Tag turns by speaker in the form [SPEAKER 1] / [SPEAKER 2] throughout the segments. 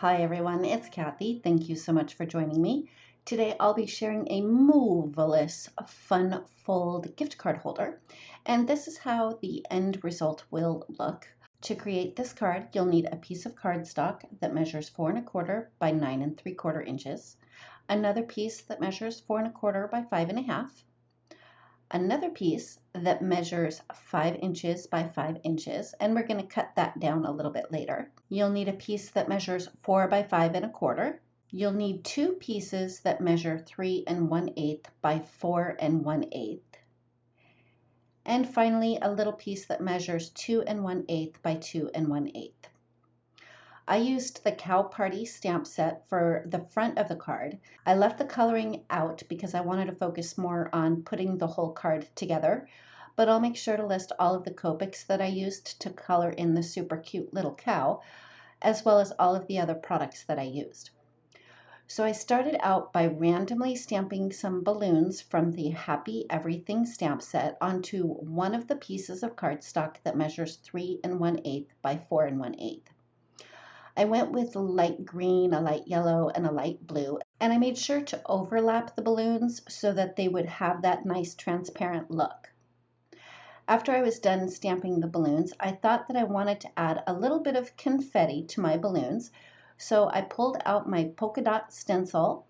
[SPEAKER 1] Hi everyone, it's Kathy. Thank you so much for joining me. Today I'll be sharing a Mooo-velous fun fold gift card holder, and this is how the end result will look. To create this card, you'll need a piece of cardstock that measures 4 1/4 by 9 3/4 inches, another piece that measures 4 1/4 by 5 1/2, another piece that measures 5 inches by 5 inches, and we're going to cut that down a little bit later. You'll need a piece that measures 4 by 5 1/4. You'll need 2 pieces that measure 3 1/8 by 4 1/8. And finally, a little piece that measures 2 1/8 by 2 1/8. I used the Cow Party stamp set for the front of the card. I left the coloring out because I wanted to focus more on putting the whole card together, but I'll make sure to list all of the Copics that I used to color in the super cute little cow, as well as all of the other products that I used. So I started out by randomly stamping some balloons from the Happy Everything stamp set onto one of the pieces of cardstock that measures 3 1/8 by 4 1/8. I went with a light green, a light yellow, and a light blue, and I made sure to overlap the balloons so that they would have that nice transparent look. After I was done stamping the balloons, I thought that I wanted to add a little bit of confetti to my balloons, so I pulled out my polka dot stencil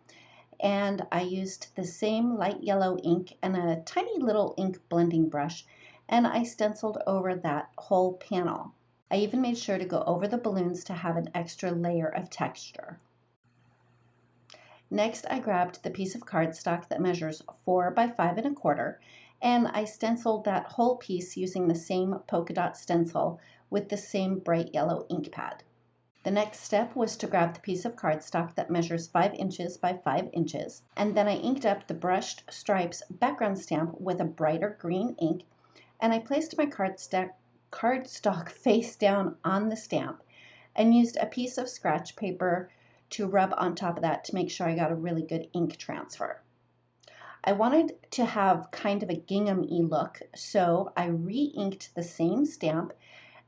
[SPEAKER 1] and I used the same light yellow ink and a tiny little ink blending brush, and I stenciled over that whole panel. I even made sure to go over the balloons to have an extra layer of texture. Next, I grabbed the piece of cardstock that measures 4 by 5 1/4, and I stenciled that whole piece using the same polka dot stencil with the same bright yellow ink pad. The next step was to grab the piece of cardstock that measures 5 inches by 5 inches, and then I inked up the brushed stripes background stamp with a brighter green ink, and I placed my cardstock face down on the stamp and used a piece of scratch paper to rub on top of that to make sure I got a really good ink transfer. I wanted to have kind of a gingham-y look, so I re-inked the same stamp,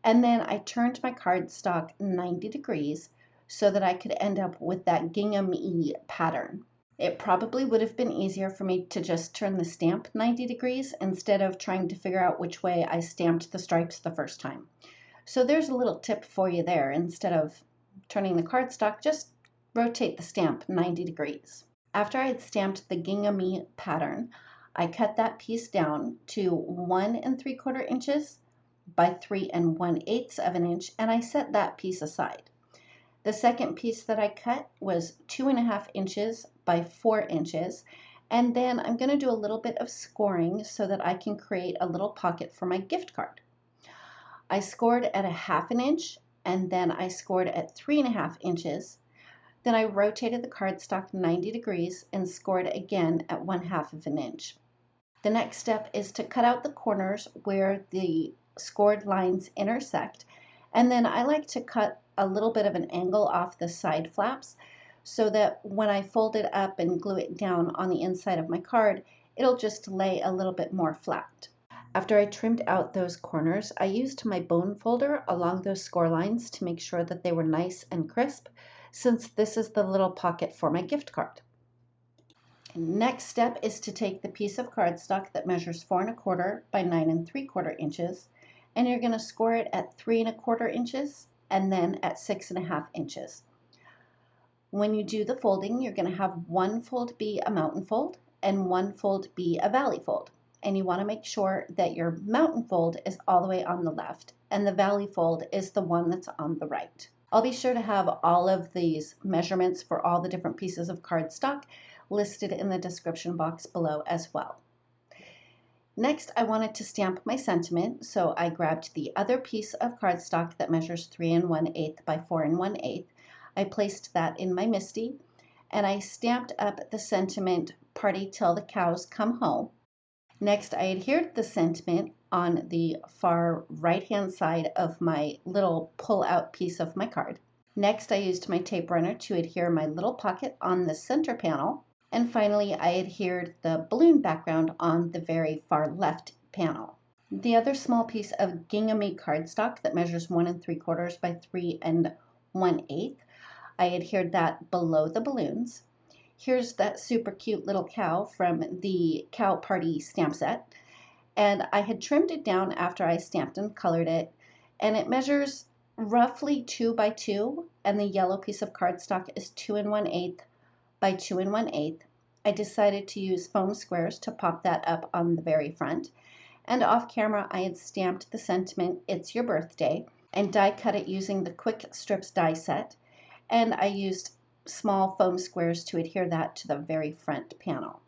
[SPEAKER 1] and then I turned my cardstock 90 degrees so that I could end up with that gingham-y pattern. It probably would have been easier for me to just turn the stamp 90 degrees instead of trying to figure out which way I stamped the stripes the first time. So there's a little tip for you there. Instead of turning the cardstock, just rotate the stamp 90 degrees. After I had stamped the gingham-y pattern, I cut that piece down to 1 3/4 inches by 3 1/8 of an inch, and I set that piece aside. The second piece that I cut was 2 1/2 inches by 4 inches, and then I'm going to do a little bit of scoring so that I can create a little pocket for my gift card. I scored at 1/2 inch, and then I scored at 3 1/2 inches. Then I rotated the cardstock 90 degrees and scored again at 1/2 inch. The next step is to cut out the corners where the scored lines intersect, and then I like to cut a little bit of an angle off the side flaps so that when I fold it up and glue it down on the inside of my card, it'll just lay a little bit more flat. After I trimmed out those corners, I used my bone folder along those score lines to make sure that they were nice and crisp, since this is the little pocket for my gift card. Next step is to take the piece of cardstock that measures 4 1/4 by 9 3/4 inches, and you're going to score it at 3 1/4 inches and then at 6 1/2 inches. When you do the folding, you're going to have one fold be a mountain fold and one fold be a valley fold. And you want to make sure that your mountain fold is all the way on the left and the valley fold is the one that's on the right. I'll be sure to have all of these measurements for all the different pieces of cardstock listed in the description box below as well. Next, I wanted to stamp my sentiment, so I grabbed the other piece of cardstock that measures 3 1/8 by 4 1/8. I placed that in my MISTI, and I stamped up the sentiment, "Party till the cows come home." Next, I adhered the sentiment on the far right-hand side of my little pull-out piece of my card. Next, I used my tape runner to adhere my little pocket on the center panel. And finally, I adhered the balloon background on the very far left panel. The other small piece of gingham cardstock that measures 1 3/4 by 3 1/8, I adhered that below the balloons. Here's that super cute little cow from the Cow Party stamp set. And I had trimmed it down after I stamped and colored it. And it measures roughly 2 by 2. And the yellow piece of cardstock is 2 1/8 by 2 1/8. I decided to use foam squares to pop that up on the very front. And off camera, I had stamped the sentiment, "It's your birthday," and die cut it using the Quick Strips die set. And I used small foam squares to adhere that to the very front panel.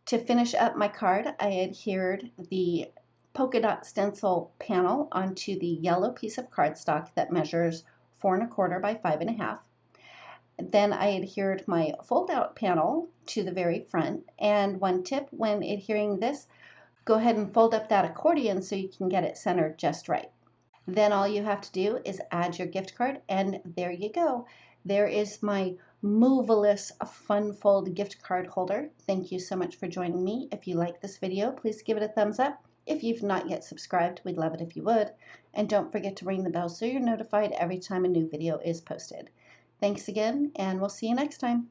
[SPEAKER 1] To finish up my card, I adhered the polka dot stencil panel onto the yellow piece of cardstock that measures 4 1/4 by 5 1/2. Then I adhered my fold out panel to the very front. And one tip when adhering this, go ahead and fold up that accordion so you can get it centered just right. Then all you have to do is add your gift card, and there you go. There is my Mooo-velous fun fold gift card holder. Thank you so much for joining me. If you like this video, please give it a thumbs up. If you've not yet subscribed, we'd love it if you would. And don't forget to ring the bell so you're notified every time a new video is posted. Thanks again, and we'll see you next time.